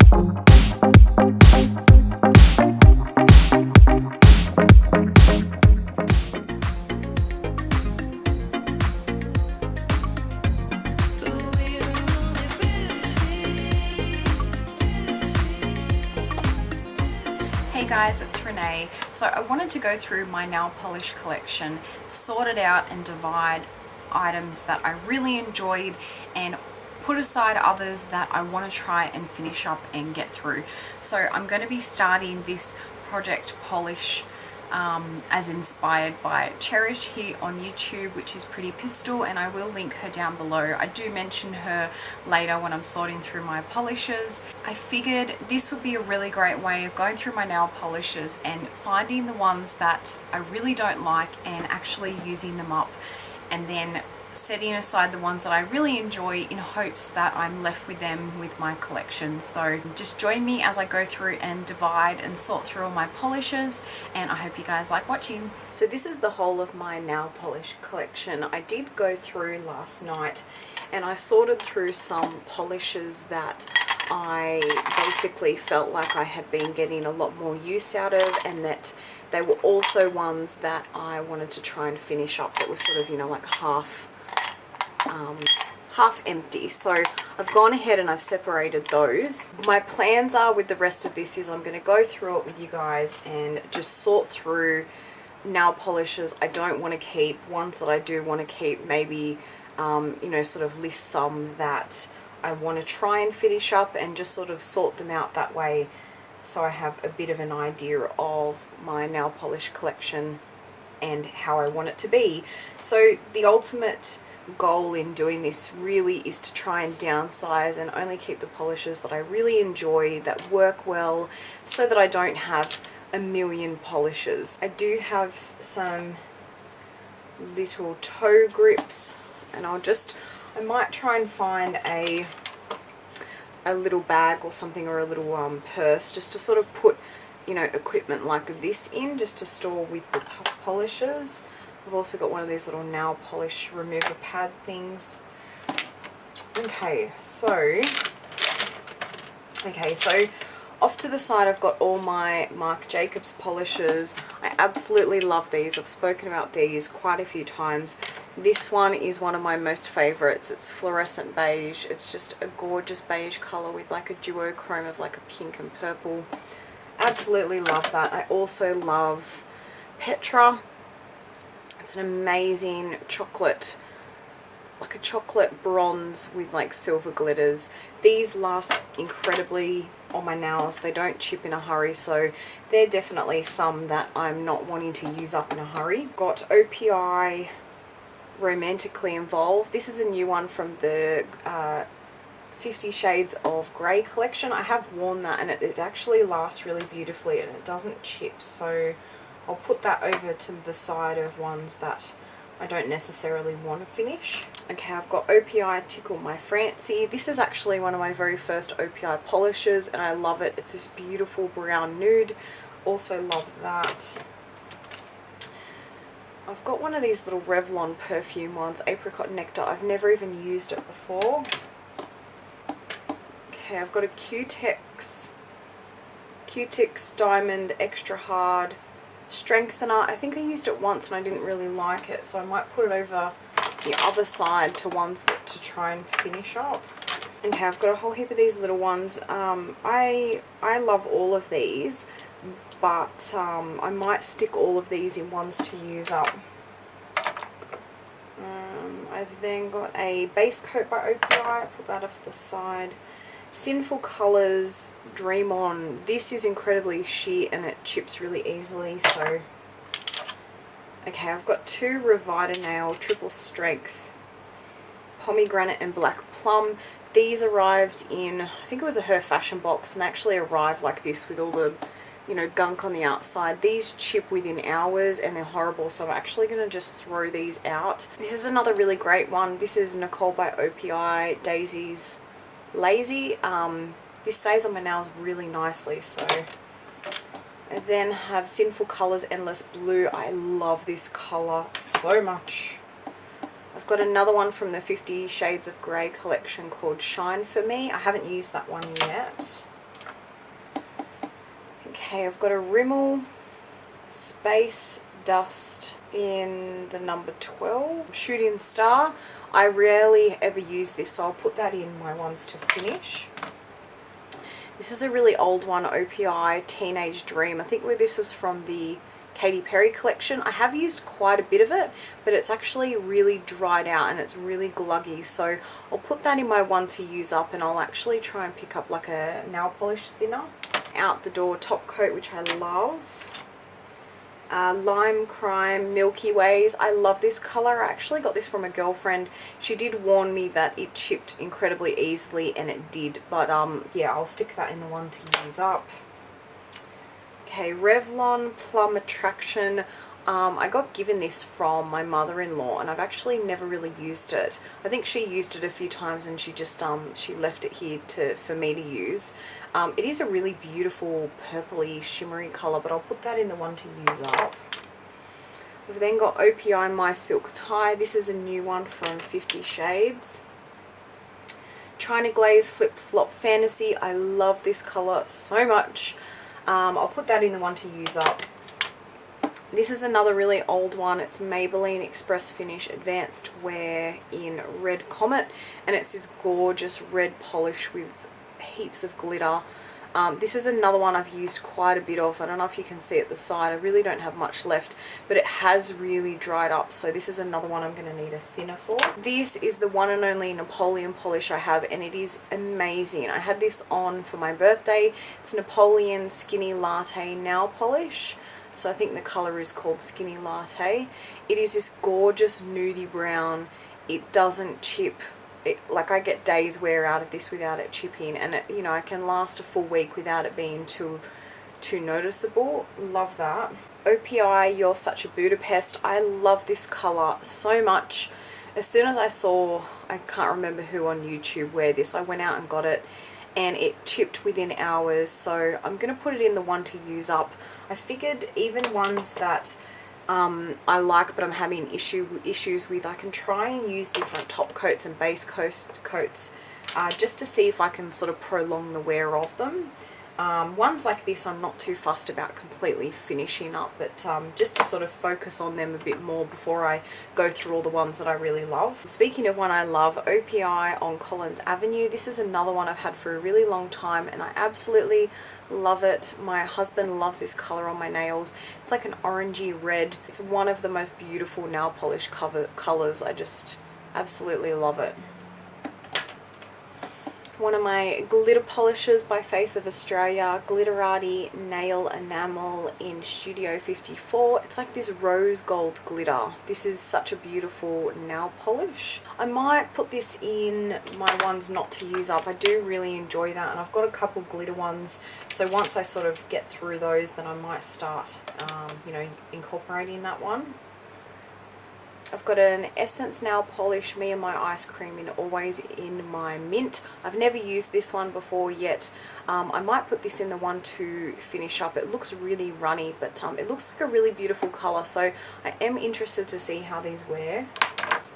Hey guys, it's Renee. So I wanted to go through my nail polish collection, sort it out and divide items that I really enjoyed and put aside others that I want to try and finish up and get through. So I'm going to be starting this project polish as inspired by Cherish here on YouTube, which is Pretty Pistol, and I will link her down below. I do mention her later when I'm sorting through my polishes. I figured this would be a really great way of going through my nail polishes and finding the ones that I really don't like and actually using them up, and then setting aside the ones that I really enjoy in hopes that I'm left with them with my collection. So just join me as I go through and divide and sort through all my polishes, and I hope you guys like watching. So this is the whole of my nail polish collection. I did go through last night and I sorted through some polishes that I basically felt like I had been getting a lot more use out of, and that they were also ones that I wanted to try and finish up that were sort of, you know, like half empty. So I've gone ahead and I've separated those. My plans are with the rest of this is I'm going to go through it with you guys and just sort through nail polishes I don't want to keep, ones that I do want to keep, maybe you know, sort of list some that I want to try and finish up and just sort of sort them out that way, so I have a bit of an idea of my nail polish collection and how I want it to be. So the ultimate goal in doing this really is to try and downsize and only keep the polishes that I really enjoy, that work well, so that I don't have a million polishes. I do have some little toe grips, and I might try and find a little bag or something, or a little purse, just to sort of put, you know, equipment like this in, just to store with the polishes. I've also got one of these little nail polish remover pad things. Okay, so off to the side I've got all my Marc Jacobs polishes. I absolutely love these. I've spoken about these quite a few times. This one is one of my most favorites. It's fluorescent beige. It's just a gorgeous beige color with like a duochrome of like a pink and purple. Absolutely love that. I also love Petra. It's an amazing chocolate, like a chocolate bronze with like silver glitters. These last incredibly on my nails. They don't chip in a hurry, so they're definitely some that I'm not wanting to use up in a hurry. Got OPI Romantically Involved. This is a new one from the 50 Shades of Grey collection. I have worn that and it actually lasts really beautifully and it doesn't chip, so I'll put that over to the side of ones that I don't necessarily want to finish. Okay, I've got OPI Tickle My Fancy. This is actually one of my very first OPI polishes and I love it. It's this beautiful brown nude. Also love that. I've got one of these little Revlon perfume ones, Apricot Nectar. I've never even used it before. Okay, I've got a Q-Tex Diamond Extra Hard Strengthener. I think I used it once and I didn't really like it, so I might put it over the other side to ones that to try and finish up. Okay, I've got a whole heap of these little ones. I love all of these, but I might stick all of these in ones to use up. I've then got a base coat by OPI. I'll put that off the side. Sinful Colors Dream On. This is incredibly sheer and it chips really easily, so okay, I've got two Revita Nail Triple Strength Pomegranate and Black Plum. These arrived in, I think it was a Her Fashion box, and they actually arrived like this with all the, you know, gunk on the outside. These chip within hours and they're horrible, so I'm actually going to just throw these out. This is another really great one. This is Nicole by OPI Daisy's Lazy. This stays on my nails really nicely. So I then have Sinful Colors Endless Blue. I love this color so much. I've got another one from the 50 Shades of Grey collection called Shine For Me. I haven't used that one yet. Okay, I've got a Rimmel Space Dust in the number 12 Shooting Star. I rarely ever use this, so I'll put that in my ones to finish. This is a really old one, OPI Teenage Dream. I think this was from the Katy Perry collection. I have used quite a bit of it, but it's actually really dried out and it's really gluggy, so I'll put that in my one to use up, and I'll actually try and pick up like a nail polish thinner. Out the door top coat, which I love. Lime Crime Milky Ways. I love this colour. I actually got this from a girlfriend. She did warn me that it chipped incredibly easily, and it did, but yeah, I'll stick that in the one to use up. Okay, Revlon Plum Attraction. I got given this from my mother-in-law, and I've actually never really used it. I think she used it a few times and she just she left it here for me to use. It is a really beautiful purpley shimmery colour, but I'll put that in the one to use up. We've then got OPI My Silk Tie. This is a new one from 50 Shades. China Glaze Flip Flop Fantasy. I love this colour so much. I'll put that in the one to use up. This is another really old one. It's Maybelline Express Finish Advanced Wear in Red Comet, and it's this gorgeous red polish with heaps of glitter. This is another one I've used quite a bit of. I don't know if you can see at the side. I really don't have much left, but it has really dried up, so this is another one I'm going to need a thinner for. This is the one and only Napoleon polish I have, and it is amazing. I had this on for my birthday. It's Napoleon Skinny Latte Nail Polish. So I think the colour is called Skinny Latte. It is this gorgeous nudie brown. It doesn't chip. Like, I get days wear out of this without it chipping, and it, you know, I can last a full week without it being too noticeable. Love that. OPI You're Such a Budapest. I love this colour so much. As soon as I saw, I can't remember who on YouTube wear this, I went out and got it, and it chipped within hours, so I'm going to put it in the one to use up. I figured even ones that I like but I'm having issues with, I can try and use different top coats and base coats just to see if I can sort of prolong the wear of them. Ones like this I'm not too fussed about completely finishing up, but just to sort of focus on them a bit more before I go through all the ones that I really love. Speaking of one I love, OPI on Collins Avenue. This is another one I've had for a really long time, and I absolutely love it. My husband loves this colour on my nails. It's like an orangey red. It's one of the most beautiful nail polish colours. I just absolutely love it. One of my glitter polishes by Face of Australia, Glitterati Nail Enamel in Studio 54. It's like this rose gold glitter. This is such a beautiful nail polish. I might put this in my ones not to use up. I do really enjoy that, and I've got a couple glitter ones, so once I sort of get through those, then I might start you know, incorporating that one. I've got an Essence nail polish, Me and My Ice Cream, in Always in My Mint. I've never used this one before yet. I might put this in the one to finish up. It looks really runny, but it looks like a really beautiful colour, so I am interested to see how these wear.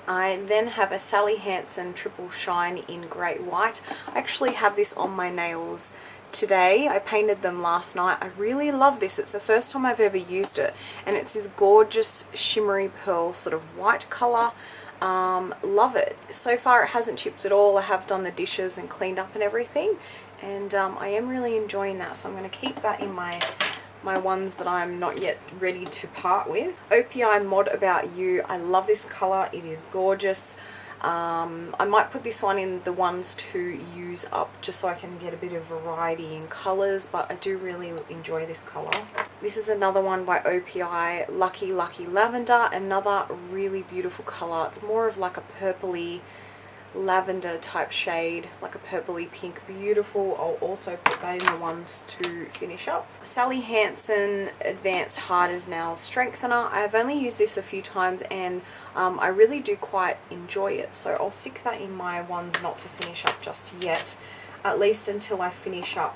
I then have a Sally Hansen Triple Shine in Great White. I actually have this on my nails today. I painted them last night. I really love this. It's the first time I've ever used it, and it's this gorgeous shimmery pearl sort of white colour. Love it. So far it hasn't chipped at all. I have done the dishes and cleaned up and everything, and I am really enjoying that, so I'm going to keep that in my ones that I'm not yet ready to part with. OPI Mod About You. I love this colour. It is gorgeous. I might put this one in the ones to use up just so I can get a bit of variety in colours, but I do really enjoy this colour. This is another one by OPI, Lucky Lucky Lavender, another really beautiful colour. It's more of like a purpley lavender type shade, like a purpley pink. Beautiful. I'll also put that in the ones to finish up. Sally Hansen Advanced Hard as Nails Strengthener. I've only used this a few times, and I really do quite enjoy it, so I'll stick that in my ones not to finish up just yet, at least until I finish up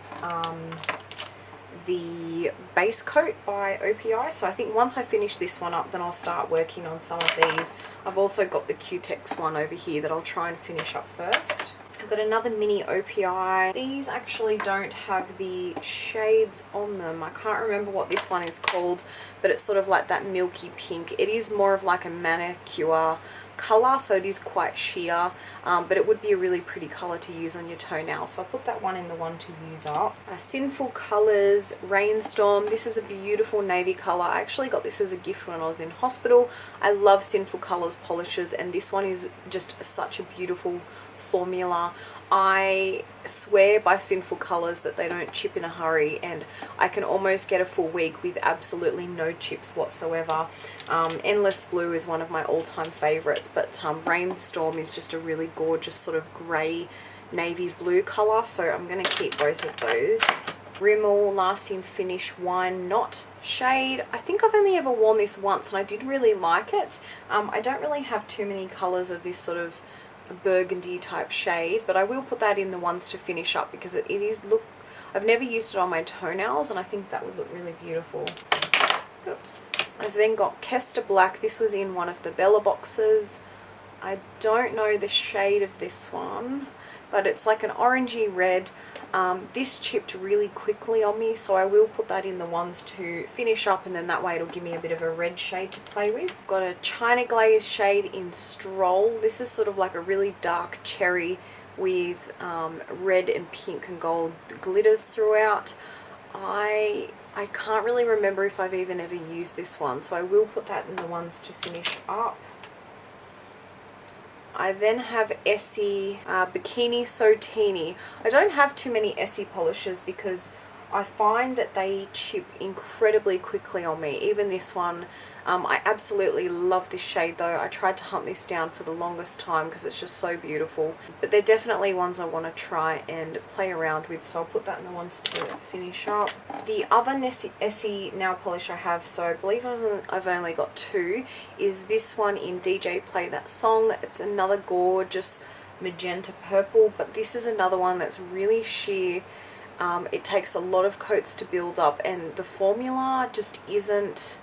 the base coat by OPI. So I think once I finish this one up, then I'll start working on some of these. I've also got the Q-Tex one over here that I'll try and finish up first. I've got another mini OPI. These actually don't have the shades on them. I can't remember what this one is called, but it's sort of like that milky pink. It is more of like a manicure colour, so it is quite sheer, but it would be a really pretty colour to use on your toenail, so I put that one in the one to use up. Sinful Colours Rainstorm. This is a beautiful navy colour. I actually got this as a gift when I was in hospital. I love Sinful Colours polishes, and this one is just such a beautiful formula. I swear by Sinful Colours that they don't chip in a hurry, and I can almost get a full week with absolutely no chips whatsoever. Endless Blue is one of my all-time favourites, but Rainstorm is just a really gorgeous sort of grey navy blue colour, so I'm going to keep both of those. Rimmel Lasting Finish Wine Knot shade. I think I've only ever worn this once and I did really like it. I don't really have too many colours of this sort of burgundy type shade, but I will put that in the ones to finish up because it is I've never used it on my toenails and I think that would look really beautiful. Oops. I've then got Kester Black. This was in one of the Bella boxes. I don't know the shade of this one, but it's like an orangey red. This chipped really quickly on me, so I will put that in the ones to finish up, and then that way it'll give me a bit of a red shade to play with. Got a China Glaze shade in Stroll. This is sort of like a really dark cherry with red and pink and gold glitters throughout. I can't really remember if I've even ever used this one, so I will put that in the ones to finish up. I then have Essie Bikini So Teeny. I don't have too many Essie polishes because I find that they chip incredibly quickly on me. Even this one, I absolutely love this shade though. I tried to hunt this down for the longest time because it's just so beautiful. But they're definitely ones I want to try and play around with, so I'll put that in the ones to finish up. The other Essie nail polish I have, so I believe I've only got two, is this one in DJ Play That Song. It's another gorgeous magenta purple, but this is another one that's really sheer. It takes a lot of coats to build up, and the formula just isn't,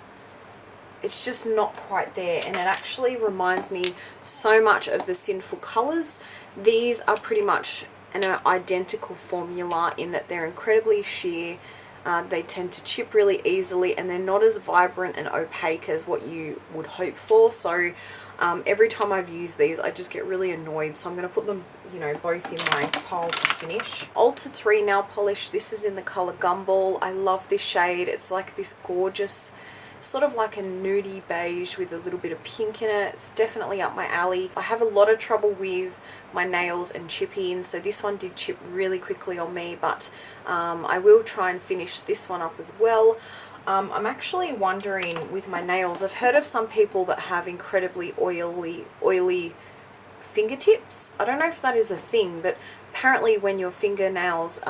it's just not quite there, and it actually reminds me so much of the Sinful Colours. These are pretty much an identical formula in that they're incredibly sheer. They tend to chip really easily, and they're not as vibrant and opaque as what you would hope for. So every time I've used these, I just get really annoyed, so I'm going to put them, you know, both in my pile to finish. Ulta 3 nail polish. This is in the colour Gumball. I love this shade. It's like this gorgeous, sort of like a nudie beige with a little bit of pink in it. It's definitely up my alley. I have a lot of trouble with my nails and chipping, so this one did chip really quickly on me, but I will try and finish this one up as well. I'm actually wondering with my nails, I've heard of some people that have incredibly oily fingertips. I don't know if that is a thing, but apparently when your fingernails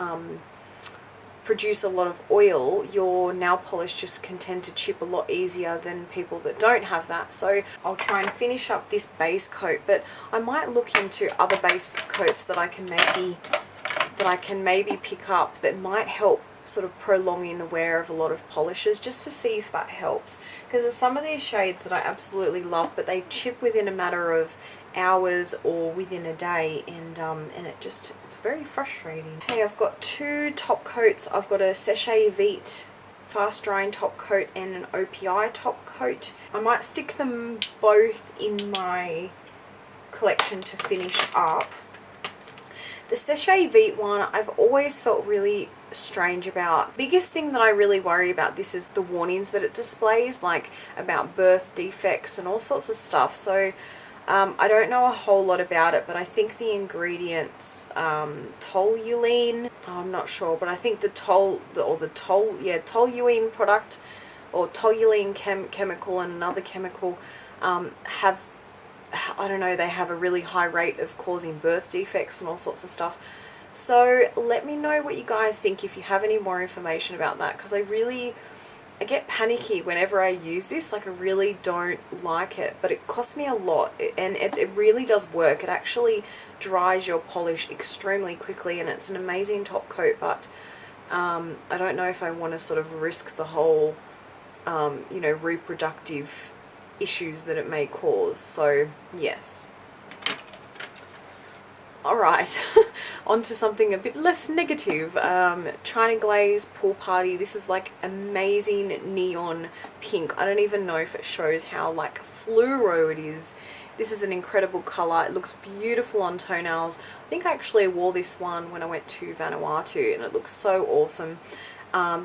produce a lot of oil, your nail polish just can tend to chip a lot easier than people that don't have that. So I'll try and finish up this base coat, but I might look into other base coats that I can maybe pick up that might help sort of prolonging the wear of a lot of polishes, just to see if that helps, because there's some of these shades that I absolutely love, but they chip within a matter of hours or within a day, and it's very frustrating. Hey, I've got two top coats. I've got a Séché Vite fast drying top coat and an OPI top coat. I might stick them both in my collection to finish up. The Séché Vite one, I've always felt really strange about. Biggest thing that I really worry about this is the warnings that it displays, like about birth defects and all sorts of stuff. So I don't know a whole lot about it, but I think the ingredients, toluene, I'm not sure, but I think the toluene product, or toluene chemical and another chemical have, I don't know, they have a really high rate of causing birth defects and all sorts of stuff. So let me know what you guys think if you have any more information about that, because I get panicky whenever I use this. Like, I really don't like it, but it costs me a lot, and it really does work. It actually dries your polish extremely quickly, and it's an amazing top coat, but I don't know if I want to sort of risk the whole you know, reproductive issues that it may cause. So yes. Alright, on to something a bit less negative. China Glaze Pool Party. This is like amazing neon pink. I don't even know if it shows how like fluoro it is. This is an incredible colour. It looks beautiful on toenails. I think I actually wore this one when I went to Vanuatu and it looks so awesome.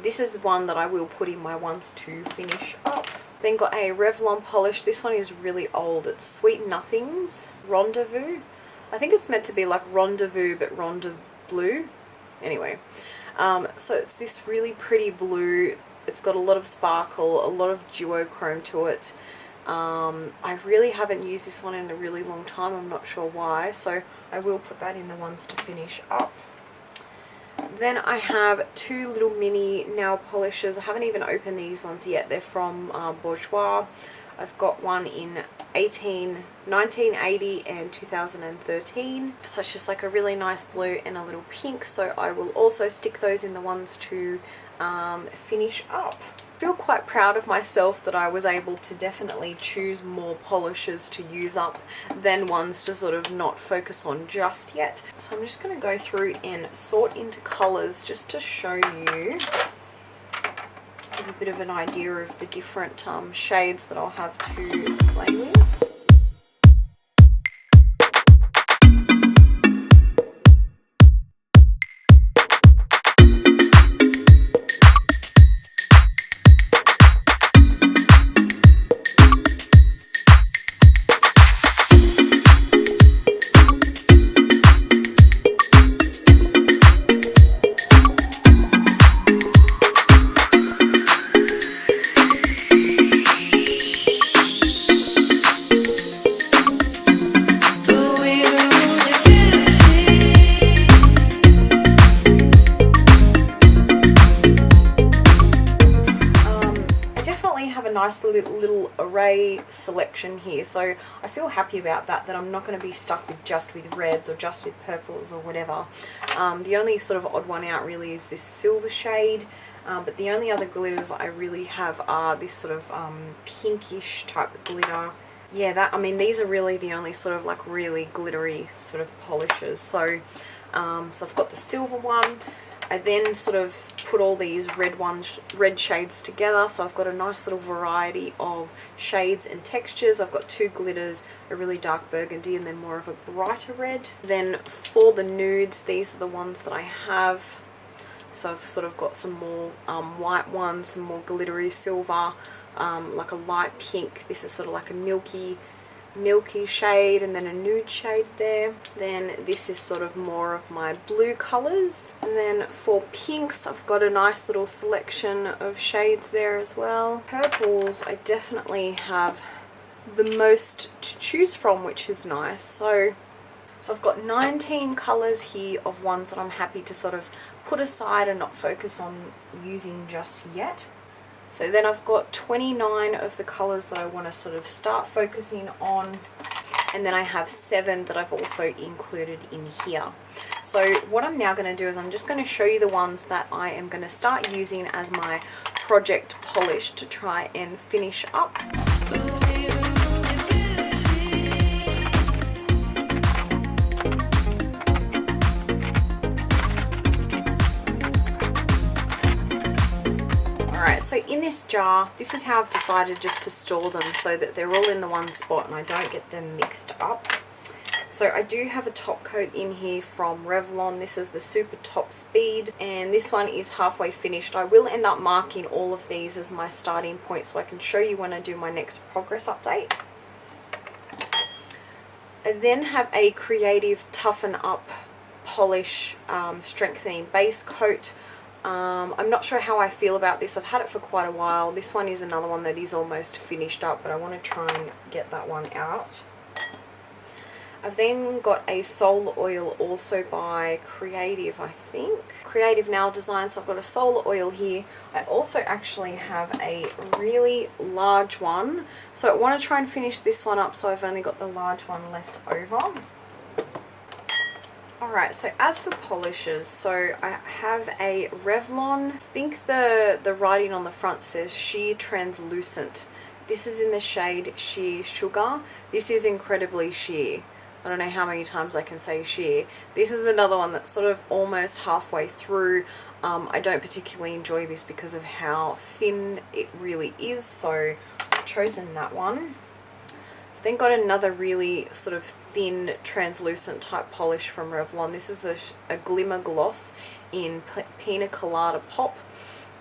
This is one that I will put in my ones to finish up. Then got a Revlon polish. This one is really old. It's Sweet Nothings Rendezvous. I think it's meant to be like Rendezvous but Ronda blue. Anyway, so it's this really pretty blue. It's got a lot of sparkle, a lot of duochrome to it. I really haven't used this one in a really long time. I'm not sure why, so I will put that in the ones to finish up. Then I have two little mini nail polishes. I haven't even opened these ones yet. They're from Bourjois. I've got one in 1980 and 2013. So it's just like a really nice blue and a little pink. So I will also stick those in the ones to finish up. I feel quite proud of myself that I was able to definitely choose more polishes to use up than ones to sort of not focus on just yet. So I'm just going to go through and sort into colours just to show you, give a bit of an idea of the different shades that I'll have to play with. Nice little array selection here, so I feel happy about that I'm not going to be stuck with just with reds or just with purples or whatever. The only sort of odd one out really is this silver shade, but the only other glitters I really have are this sort of pinkish type of glitter. Yeah, that, I mean, these are really the only sort of like really glittery sort of polishes. So so I've got the silver one. I then sort of put all these red shades together, so I've got a nice little variety of shades and textures. I've got two glitters, a really dark burgundy and then more of a brighter red. Then for the nudes, these are the ones that I have. So I've sort of got some more white ones, some more glittery silver, like a light pink. This is sort of like a milky shade, and then a nude shade there. Then this is sort of more of my blue colours. And then for pinks, I've got a nice little selection of shades there as well. Purples, I definitely have the most to choose from, which is nice. So I've got 19 colours here of ones that I'm happy to sort of put aside and not focus on using just yet. So then I've got 29 of the colours that I want to sort of start focusing on, and then I have 7 that I've also included in here. So what I'm now going to do is I'm just going to show you the ones that I am going to start using as my project polish to try and finish up. Alright, so in this jar, this is how I've decided just to store them so that they're all in the one spot and I don't get them mixed up. So I do have a top coat in here from Revlon. This is the Super Top Speed, and this one is halfway finished. I will end up marking all of these as my starting point so I can show you when I do my next progress update. I then have a Creative Toughen Up Polish Strengthening Base Coat. I'm not sure how I feel about this. I've had it for quite a while. This one is another one that is almost finished up, but I want to try and get that one out. I've then got a solar oil also by Creative, I think. Creative Nail Design, so I've got a solar oil here. I also actually have a really large one. So I want to try and finish this one up, so I've only got the large one left over. Alright, so as for polishes, so I have a Revlon. I think the writing on the front says Sheer Translucent. This is in the shade Sheer Sugar. This is incredibly sheer. I don't know how many times I can say sheer. This is another one that's sort of almost halfway through. I don't particularly enjoy this because of how thin it really is, so I've chosen that one. I've then got another really sort of thin translucent type polish from Revlon. This is a glimmer gloss in Pina Colada Pop,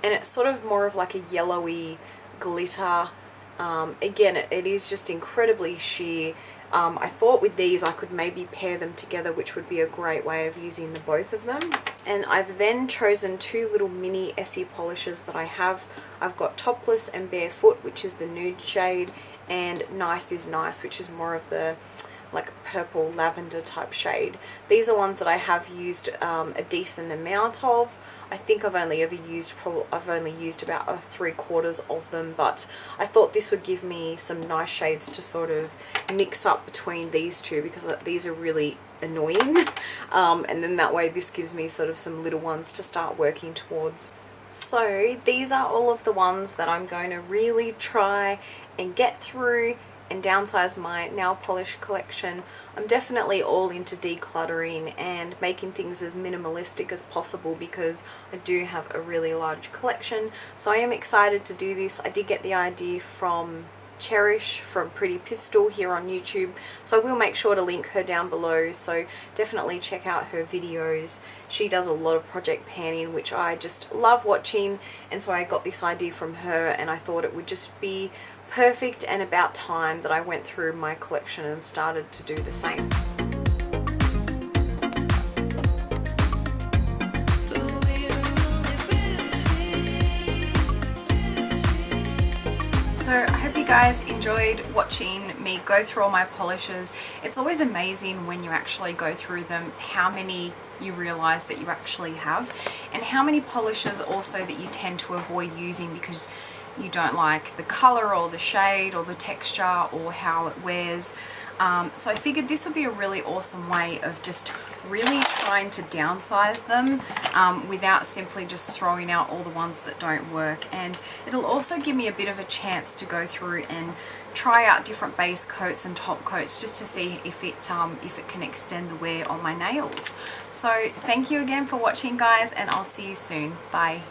and it's sort of more of like a yellowy glitter. Again, it is just incredibly sheer. I thought with these I could maybe pair them together, which would be a great way of using the both of them. And I've then chosen two little mini Essie polishes that I have. I've got Topless and Barefoot, which is the nude shade, and Nice is Nice, which is more of the like purple lavender type shade. These are ones that I have used a decent amount of. I think I've only used about 3/4 of them, but I thought this would give me some nice shades to sort of mix up between these two, because these are really annoying, and then that way this gives me sort of some little ones to start working towards. So these are all of the ones that I'm going to really try and get through and downsize my nail polish collection. I'm definitely all into decluttering and making things as minimalistic as possible because I do have a really large collection. So I am excited to do this. I did get the idea from Cherish from Pretty Pistol here on YouTube, so I will make sure to link her down below, so definitely check out her videos. She does a lot of project panning, which I just love watching, and so I got this idea from her, and I thought it would just be perfect and about time that I went through my collection and started to do the same. So I hope you guys enjoyed watching me go through all my polishes. It's always amazing when you actually go through them how many you realize that you actually have, and how many polishes also that you tend to avoid using because you don't like the color or the shade or the texture or how it wears. So I figured this would be a really awesome way of just really trying to downsize them without simply just throwing out all the ones that don't work. And it'll also give me a bit of a chance to go through and try out different base coats and top coats just to see if it can extend the wear on my nails. So thank you again for watching, guys, and I'll see you soon. Bye.